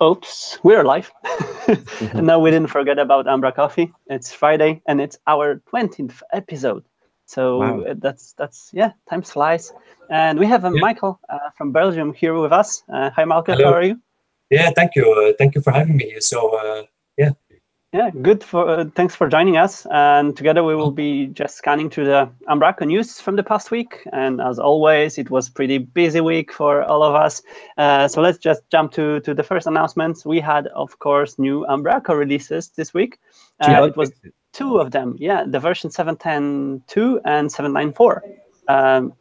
Oops, we're live. And now we didn't forget about umbraCoffee. It's Friday and it's our 20th episode. So Wow. that's yeah, time flies. And we have Michael from Belgium here with us. Hi, Michael. Hello. How are you? Yeah, thank you. Thank you for having me here. So, yeah. Yeah, good. Thanks for joining us. And together we will be just scanning through the Umbraco news from the past week. And as always, it was pretty busy week for all of us. So let's just jump to the first announcements. We had, of course, new Umbraco releases this week. It was two of them. Yeah, the version 7.10.2 and 7.9.4.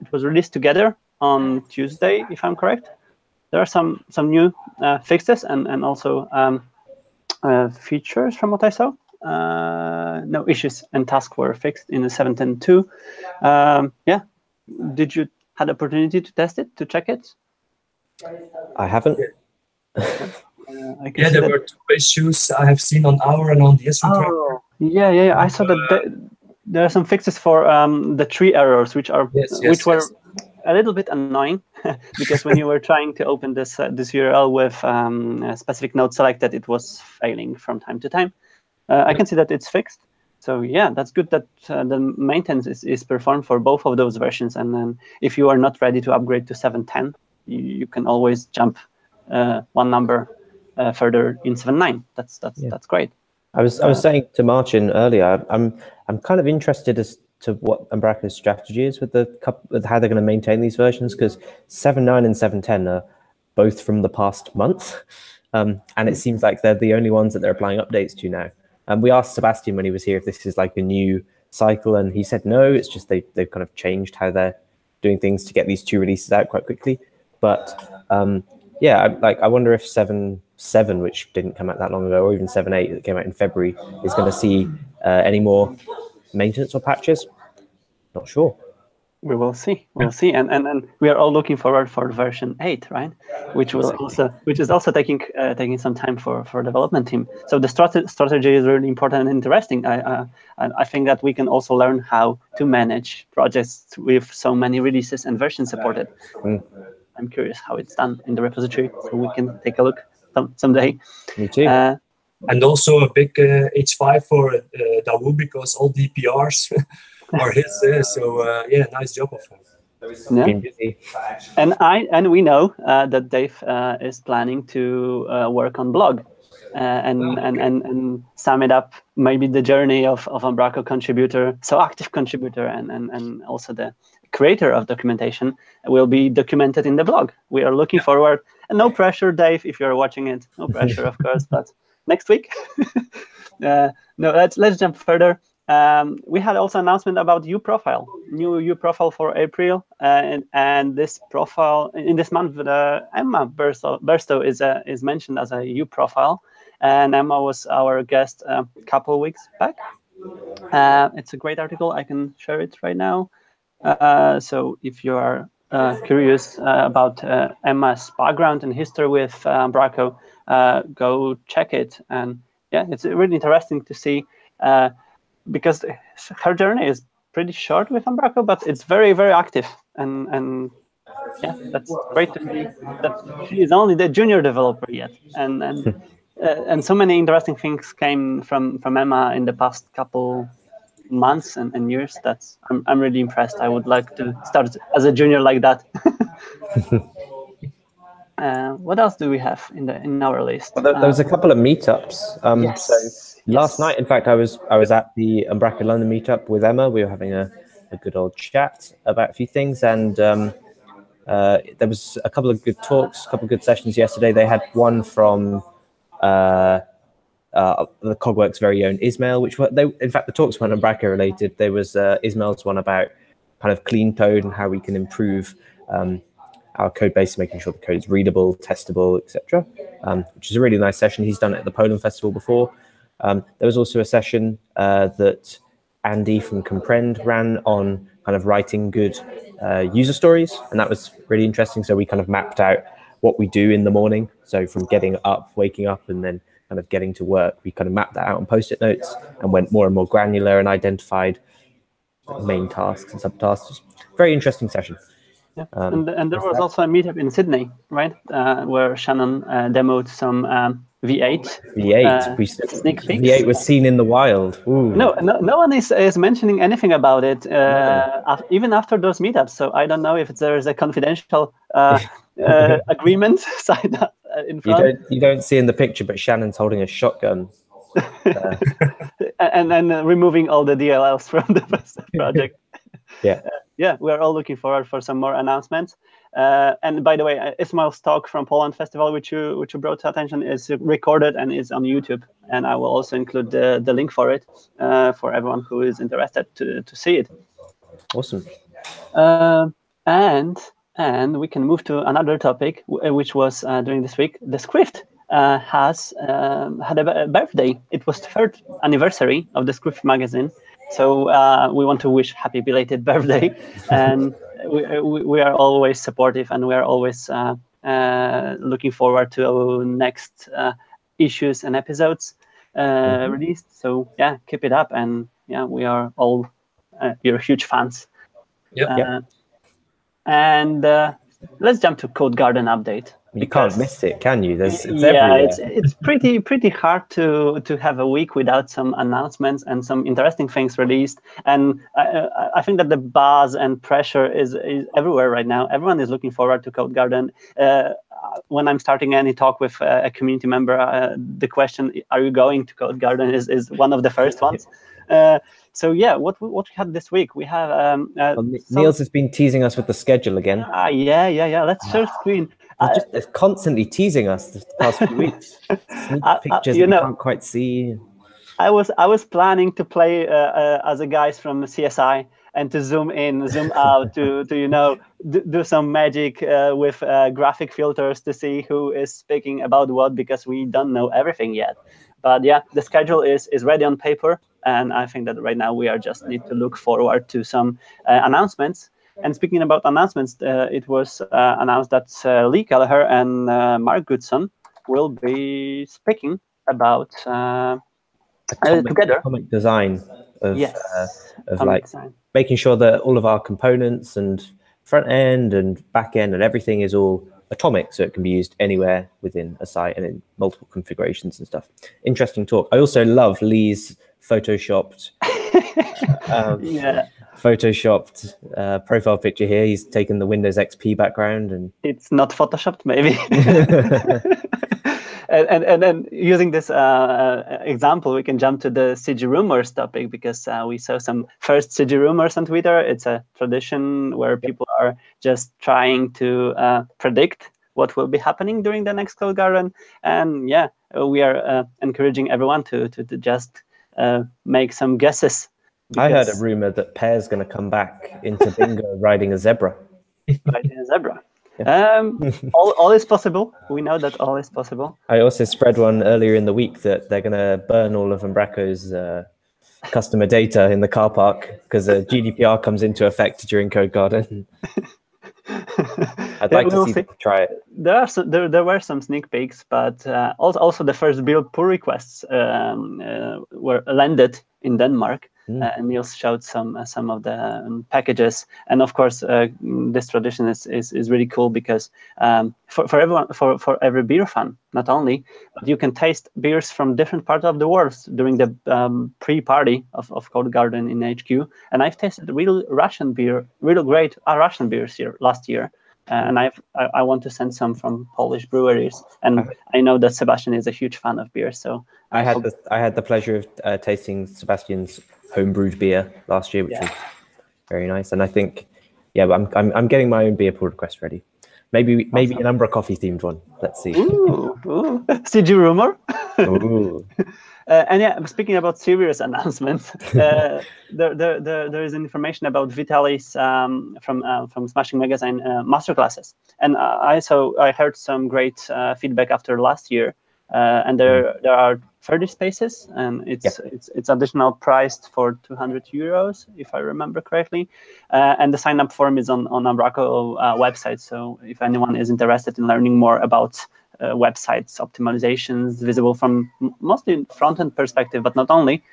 It was released together on Tuesday, if I'm correct. There are some new fixes and also features from what I saw. No issues and tasks were fixed in the 7.10.2. Yeah, did you had opportunity to test it, to check it? I haven't. Yeah, there were two issues I have seen on our and on the S Oh, yeah. I saw that there are some fixes for the tree errors, which were a little bit annoying because when you were trying to open this URL with a specific node selected, it was failing from time to time. I can see that it's fixed. So yeah, that's good that the maintenance is performed for both of those versions. And then if you are not ready to upgrade to 7.10, you can always jump one number further in 7.9. That's great. I was saying to Marcin earlier, I'm kind of interested as to what Umbraco's strategy is with how they're going to maintain these versions, because 7.9 and 7.10 are both from the past month, and it seems like they're the only ones that they're applying updates to now. And we asked Sebastian when he was here if this is like a new cycle, and he said no, it's just they've kind of changed how they're doing things to get these two releases out quite quickly. But yeah, I wonder if 7.7, which didn't come out that long ago, or even 7.8 that came out in February, is going to see any more maintenance or patches. Not sure. We will see. We'll see, and we are all looking forward for version 8, right? Which is also taking some time for development team. So the strategy is really important and interesting. I think that we can also learn how to manage projects with so many releases and versions supported. I'm curious how it's done in the repository, so we can take a look someday. Me too. And also a big H5 for Dawu, because all DPRs are his. So yeah, nice job of him. Yeah. Been busy. And we know that Dave is planning to work on blog and sum it up, maybe the journey of Umbraco contributor, so active contributor, and also the creator of documentation will be documented in the blog. We are looking forward, and no pressure, Dave, if you're watching it, no pressure, of course, but next week. No, let's jump further. We had also announcement about uProfile, new uProfile for April, and this profile in this month, Emma Burstow is mentioned as a uProfile, and Emma was our guest a couple of weeks back. It's a great article. I can share it right now. So if you are curious about Emma's background and history with Umbraco, go check it. And yeah, it's really interesting to see. Because her journey is pretty short with Umbraco, but it's very, very active, and yeah, that's great to see that she is only the junior developer yet, and so many interesting things came from Emma in the past couple months and years. I'm really impressed. I would like to start as a junior like that. What else do we have in our list? Well, there was a couple of meetups. Yes. So last night, in fact, I was at the Umbraco London meetup with Emma. We were having a good old chat about a few things, and there was a couple of good talks, a couple of good sessions yesterday. They had one from the Cogworks' very own Ismail, in fact, the talks weren't Umbraco related. There was Ismail's one about kind of clean code and how we can improve our code base, making sure the code is readable, testable, etc., which is a really nice session. He's done it at the Poland Festival before. There was also a session that Andy from Comprend ran on kind of writing good user stories, and that was really interesting. So we kind of mapped out what we do in the morning. So from getting up, waking up, and then kind of getting to work, we kind of mapped that out on Post-it notes and went more and more granular and identified main tasks and subtasks. Very interesting session. Yeah. And there was also a meetup in Sydney, right, where Shannon demoed some V8. V8. Sneak peeks. V8 was seen in the wild. Ooh. No one is mentioning anything about it, even after those meetups. So I don't know if there is a confidential agreement signed up in front. You don't see in the picture, but Shannon's holding a shotgun. and removing all the DLLs from the project. Yeah, we're all looking forward for some more announcements. And by the way, Ismail's talk from Poland Festival, which you brought to attention, is recorded and is on YouTube. And I will also include the link for it for everyone who is interested to see it. Awesome. And we can move to another topic, which was during this week. The Skrift has had a birthday. It was the 3rd anniversary of the Skrift magazine. So we want to wish happy belated birthday. And we are always supportive, and we are always looking forward to next issues and episodes released. So yeah, keep it up. And yeah, we are all you're huge fans. And let's jump to Code Garden update. You can't miss it, can you? It's everywhere. It's pretty hard to have a week without some announcements and some interesting things released. And I think that the buzz and pressure is everywhere right now. Everyone is looking forward to Code Garden. When I'm starting any talk with a community member, the question, "Are you going to Code Garden?" is one of the first ones. So yeah, what we had this week, we have Niels has been teasing us with the schedule again. Yeah. Let's share screen. They're constantly teasing us the past few weeks. Sneak pictures that we can't quite see. I was planning to play as a guys from CSI and to zoom in, zoom out, to do some magic with graphic filters to see who is speaking about what, because we don't know everything yet. But yeah, the schedule is ready on paper, and I think that right now we are just need to look forward to some announcements. And speaking about announcements, it was announced that Lee Kelleher and Mark Goodson will be speaking about together comic design of like design. Making sure that all of our components and front end and back end and everything is all atomic, so it can be used anywhere within a site and in multiple configurations and stuff. Interesting talk. I also love Lee's photoshopped profile picture here. He's taken the Windows XP background, and it's not photoshopped, maybe. And then using this example, we can jump to the CG rumors topic, because we saw some first CG rumors on Twitter. It's a tradition where people are just trying to predict what will be happening during the next Code Garden. And yeah, we are encouraging everyone to just make some guesses. I heard a rumor that Pear's going to come back into bingo riding a zebra. Riding a zebra. Yeah. All is possible. We know that all is possible. I also spread one earlier in the week that they're going to burn all of Umbraco's customer data in the car park because GDPR comes into effect during Code Garden. I'd like to see them try it. There were some sneak peeks, but also the first build pull requests were landed in Denmark. And Niels showed some of the packages, and of course this tradition is really cool because for everyone, for every beer fan, not only, but you can taste beers from different parts of the world during the pre-party of Code Garden in HQ. And I've tasted real Russian beer, real great Russian beers here last year. And I want to send some from Polish breweries, and I know that Sebastian is a huge fan of beer. So I had the pleasure of tasting Sebastian's homebrewed beer last year, which was very nice. And I think, I'm getting my own beer pull request ready. Maybe an umbraCoffee themed one. Let's see. Ooh. CG rumor. Ooh. And yeah, speaking about serious announcements, there is information about Vitaly's from Smashing Magazine masterclasses, and I heard some great feedback after last year, and there are 30 spaces, and it's additional priced for €200 if I remember correctly, and the sign up form is on Umbraco website. So if anyone is interested in learning more about websites optimizations visible from mostly front-end perspective, but not only,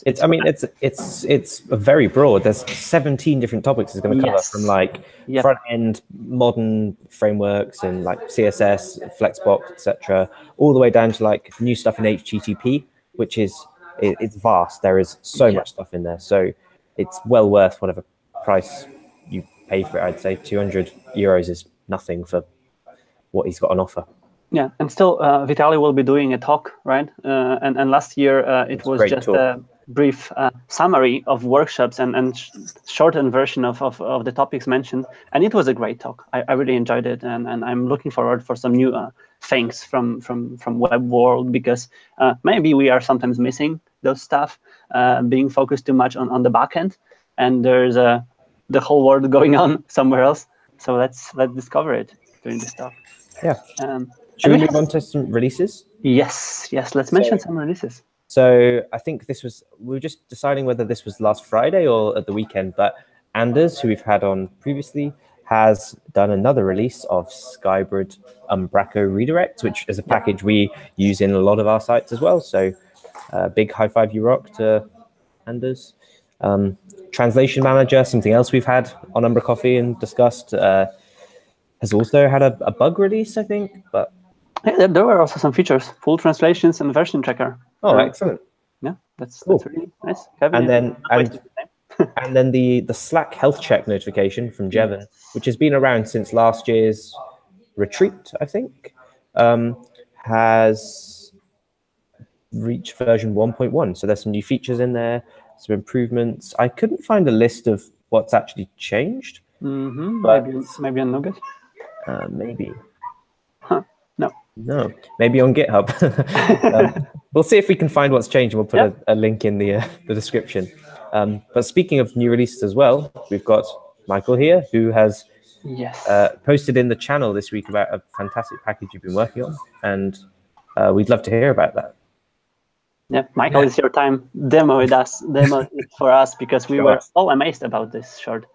It's I mean, it's very broad. There's 17 different topics it's going to cover, from like front end modern frameworks and like CSS, Flexbox, etc., all the way down to like new stuff in HTTP, which is it's vast. There is so much stuff in there, so it's well worth whatever price you pay for it. I'd say 200 euros is nothing for what he's got on offer. Yeah, and still, Vitaly will be doing a talk, right? And last year it was just a brief summary of workshops and shortened version of the topics mentioned, and it was a great talk. I really enjoyed it, and I'm looking forward for some new things from web world, because maybe we are sometimes missing those stuff, being focused too much on the back end, and there's the whole world going on somewhere else. So let's discover it during this talk. Yeah. Should we move on to some releases? Yes. Let's mention some releases. So I think we were just deciding whether this was last Friday or at the weekend, but Anders, who we've had on previously, has done another release of Skybrid Umbraco Redirect, which is a package we use in a lot of our sites as well. So big high five, you rock, to Anders. Translation Manager, something else we've had on umbraCoffee and discussed, has also had a bug release, I think, but there were also some features, full translations and version checker. Oh, excellent! Yeah, that's really nice. Kevin, and then the Slack health check notification from Jevon, which has been around since last year's retreat, I think, has reached version 1.1. So there's some new features in there, some improvements. I couldn't find a list of what's actually changed. But maybe on Nugget. Maybe. Huh. No, maybe on GitHub. We'll see if we can find what's changed, and we'll put a link in the description. But speaking of new releases as well, we've got Michael here, who has posted in the channel this week about a fantastic package you've been working on, and we'd love to hear about that. Yeah, Michael, it's your time. Demo it for us, because we were all amazed about this short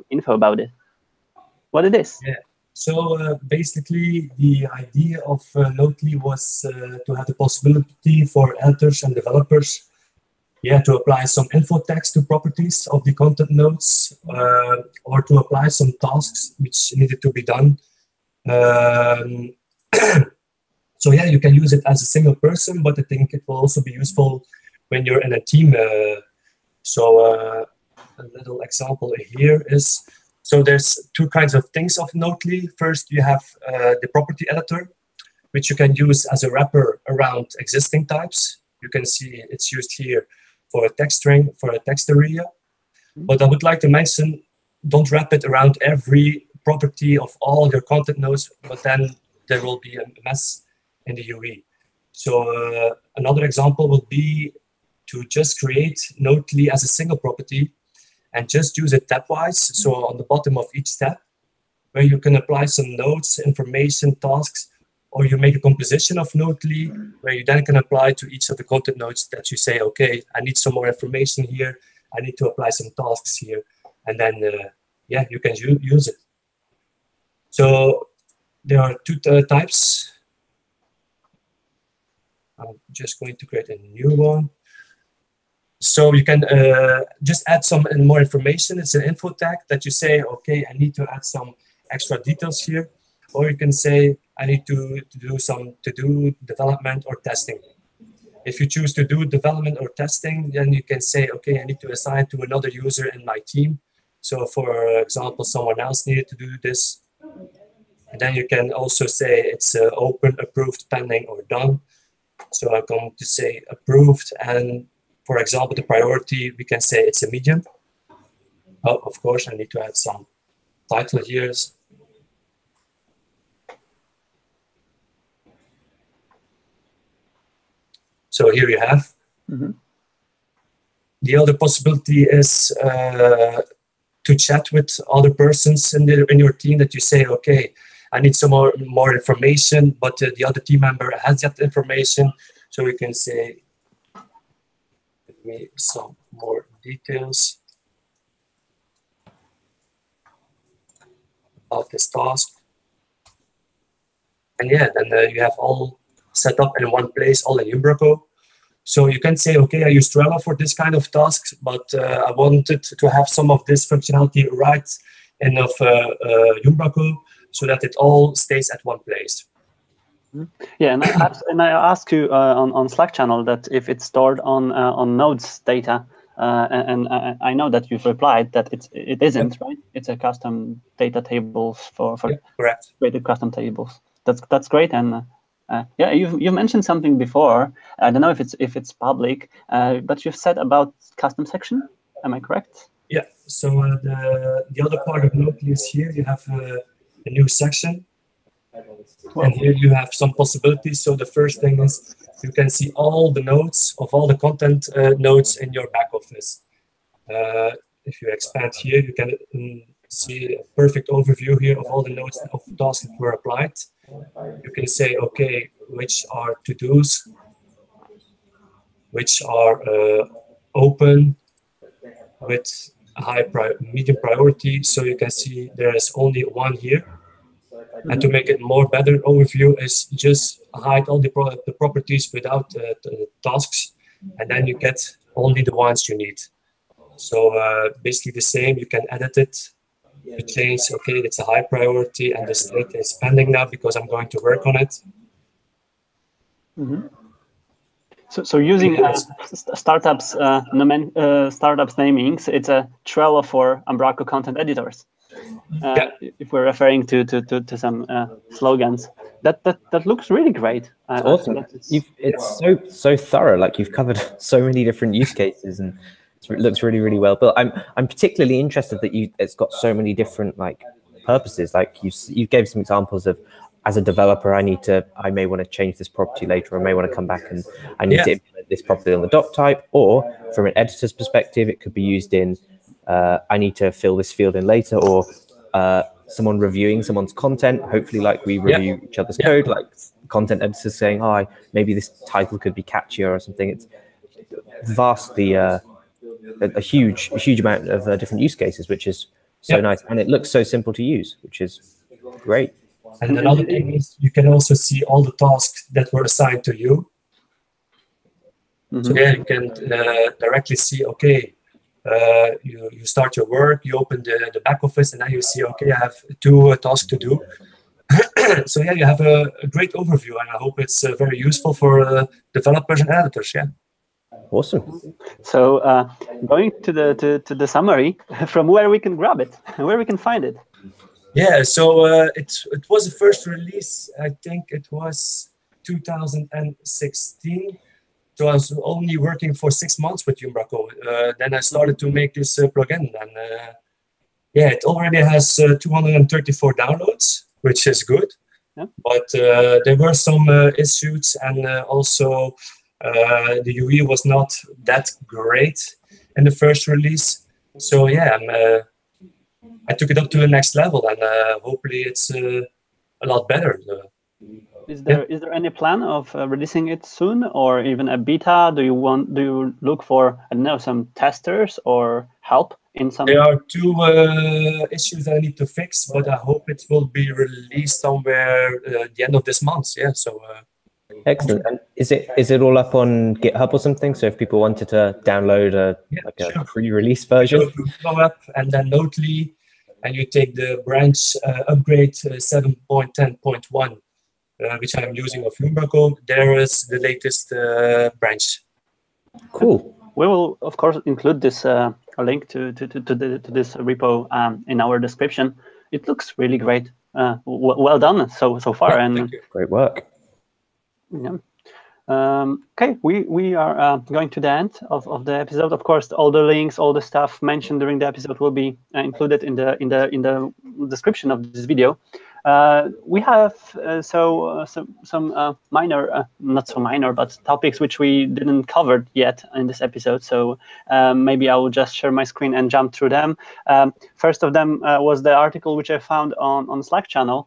info about it. What it is? Yeah. So basically, the idea of Notely was to have the possibility for editors and developers, to apply some info text to properties of the content nodes, or to apply some tasks which needed to be done. So you can use it as a single person, but I think it will also be useful when you're in a team. A little example here is, so there's two kinds of things of Notely. First, you have the property editor, which you can use as a wrapper around existing types. You can see it's used here for a text string, for a text area. But I would like to mention, don't wrap it around every property of all your content nodes, but then there will be a mess in the UE. So another example would be to just create Notely as a single property and just use it tab-wise. So on the bottom of each tab, where you can apply some nodes, information, tasks, or you make a composition of Notely, where you then can apply to each of the content nodes that you say, okay, I need some more information here. I need to apply some tasks here. And then, you can use it. So there are two types. I'm just going to create a new one. So you can just add some more information. It's an info tag that you say, okay, I need to add some extra details here. Or you can say, I need to do development or testing. If you choose to do development or testing, then you can say, okay, I need to assign to another user in my team. So for example, someone else needed to do this. And then you can also say it's open, approved, pending, or done. So I'm going to say approved, and for example, the priority, we can say it's a medium. Oh, of course, I need to add some title here. So here you have. The other possibility is to chat with other persons in your team that you say, okay, I need some more information, but the other team member has that information. So we can say, give me some more details about this task. And then you have all set up in one place, all in Umbraco. So you can say, okay, I use Trello for this kind of tasks, but I wanted to have some of this functionality right in of Umbraco so that it all stays at one place. Yeah, and I asked you on Slack channel that if it's stored on nodes data, and I know that you've replied that it isn't, right? It's a custom data tables for correct. created custom tables. That's great. And yeah, you mentioned something before. I don't know if it's public, but you've said about custom section. Am I correct? Yeah. So the other part of Notely is here. You have a new section. And here you have some possibilities. So the first thing is you can see all the nodes of all the content nodes in your back office. If you expand here, you can see a perfect overview here of all the nodes of tasks that were applied. You can say, okay, which are to-dos, which are open with medium priority. So you can see there is only one here. And to make it more better overview is just hide all the properties without the tasks, and then you get only the ones you need. So basically the same, you can edit it. You change, okay, it's a high priority and the state is pending now because I'm going to work on it. Mm-hmm. So using startups namings, it's a Trello for Umbraco content editors. If we're referring to some slogans, that looks really great. Awesome. It's so thorough. Like you've covered so many different use cases, and it looks really well built. I'm particularly interested that it's got so many different like purposes. Like you gave some examples of, as a developer, I may want to change this property later, or I may want to come back and I need to implement this properly on the doc type. Or from an editor's perspective, it could be used in I need to fill this field in later, or someone reviewing someone's content. Hopefully, like we review each other's code, like content editors saying, "Oh, maybe this title could be catchier or something." It's vastly a huge amount of different use cases, which is so nice, and it looks so simple to use, which is great. And another thing is you can also see all the tasks that were assigned to you. Mm-hmm. So yeah, you can directly see, okay, you start your work, you open the back office, and then you see, okay, I have 2 tasks to do. So yeah, you have a great overview, and I hope it's very useful for developers and editors. Yeah. Awesome. So going to the summary, from where we can grab it, where we can find it. Yeah, so it was the first release, I think it was 2016. So I was only working for 6 months with Umbraco. Then I started to make this plugin, and yeah, it already has 234 downloads, which is good. Yeah. But there were some issues, and also the UE was not that great in the first release. So yeah, I took it up to the next level, and hopefully it's a lot better. Is there any plan of releasing it soon, or even a beta? Do you look for, I don't know, some testers or help in some? There are 2 issues that I need to fix, but I hope it will be released somewhere at the end of this month. Yeah, so. Excellent. And is it all up on GitHub or something? So if people wanted to download a pre-release version, you go up and then Notely, and you take the branch upgrade 7.10.1. Which I'm using of Umbraco. There is the latest branch. Cool. We will, of course, include this a link to this repo in our description. It looks really great. Well done so far, and great work. Yeah. Okay, we are going to the end of the episode. Of course, all the links, all the stuff mentioned during the episode will be included in the description of this video. We have some minor, not so minor, but topics which we didn't cover yet in this episode. So maybe I will just share my screen and jump through them. First of them was the article which I found on Slack channel.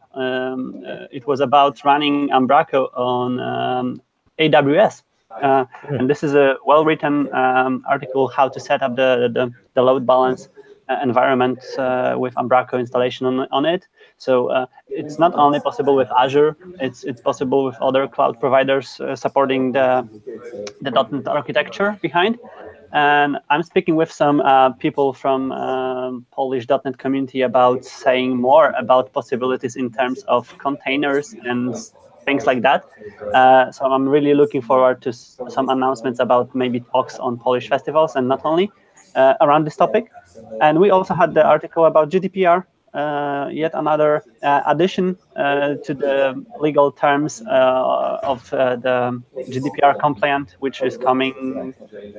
It was about running Umbraco on AWS. And this is a well-written article, how to set up the load balance environment with Umbraco installation on it. So it's not only possible with Azure, it's possible with other cloud providers supporting the .NET architecture behind. And I'm speaking with some people from Polish .NET community about saying more about possibilities in terms of containers and things like that. So I'm really looking forward to some announcements about maybe talks on Polish festivals and not only around this topic. And we also had the article about GDPR, yet another addition to the legal terms of the GDPR compliant, which is coming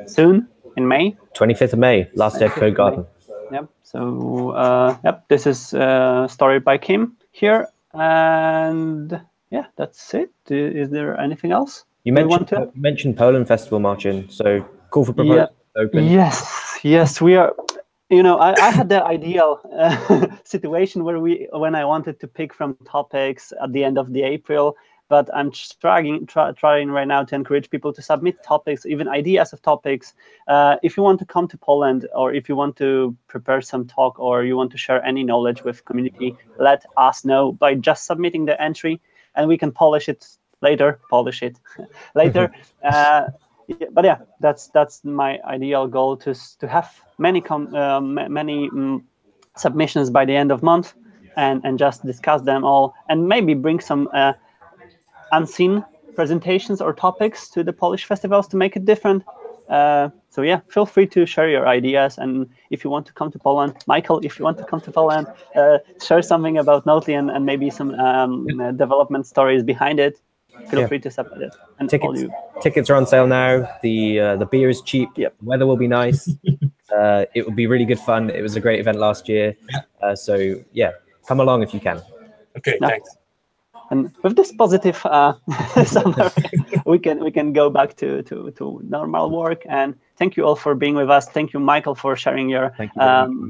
soon in May. 25th of May, last day of Code Garden. Yep. So yep, this is a story by Kim here, and yeah, that's it. Is there anything else? You mentioned Poland Festival, Marcin. So call for proposals open. Yes, we are. You know, I had the ideal situation when I wanted to pick from topics at the end of the April, but I'm trying right now to encourage people to submit topics, even ideas of topics. If you want to come to Poland, or if you want to prepare some talk, or you want to share any knowledge with community, let us know by just submitting the entry, and we can polish it later. But yeah, that's my ideal goal, to have many submissions by the end of month, and just discuss them all, and maybe bring some unseen presentations or topics to the Polish festivals to make it different. So yeah, feel free to share your ideas, and if you want to come to Poland, Michael, if you want to come to Poland, share something about Notely and maybe some development stories behind it. Feel free to submit it. And tickets are on sale now. The beer is cheap. Yep. The weather will be nice. It will be really good fun. It was a great event last year. So yeah, come along if you can. Okay, thanks. And with this positive summer, we can go back to normal work. And thank you all for being with us. Thank you, Michael, for sharing your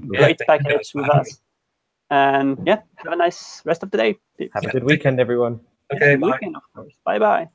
great package with us. And yeah, have a nice rest of the day. Have a good weekend, everyone. Okay, bye. Weekend, of course. Bye-bye.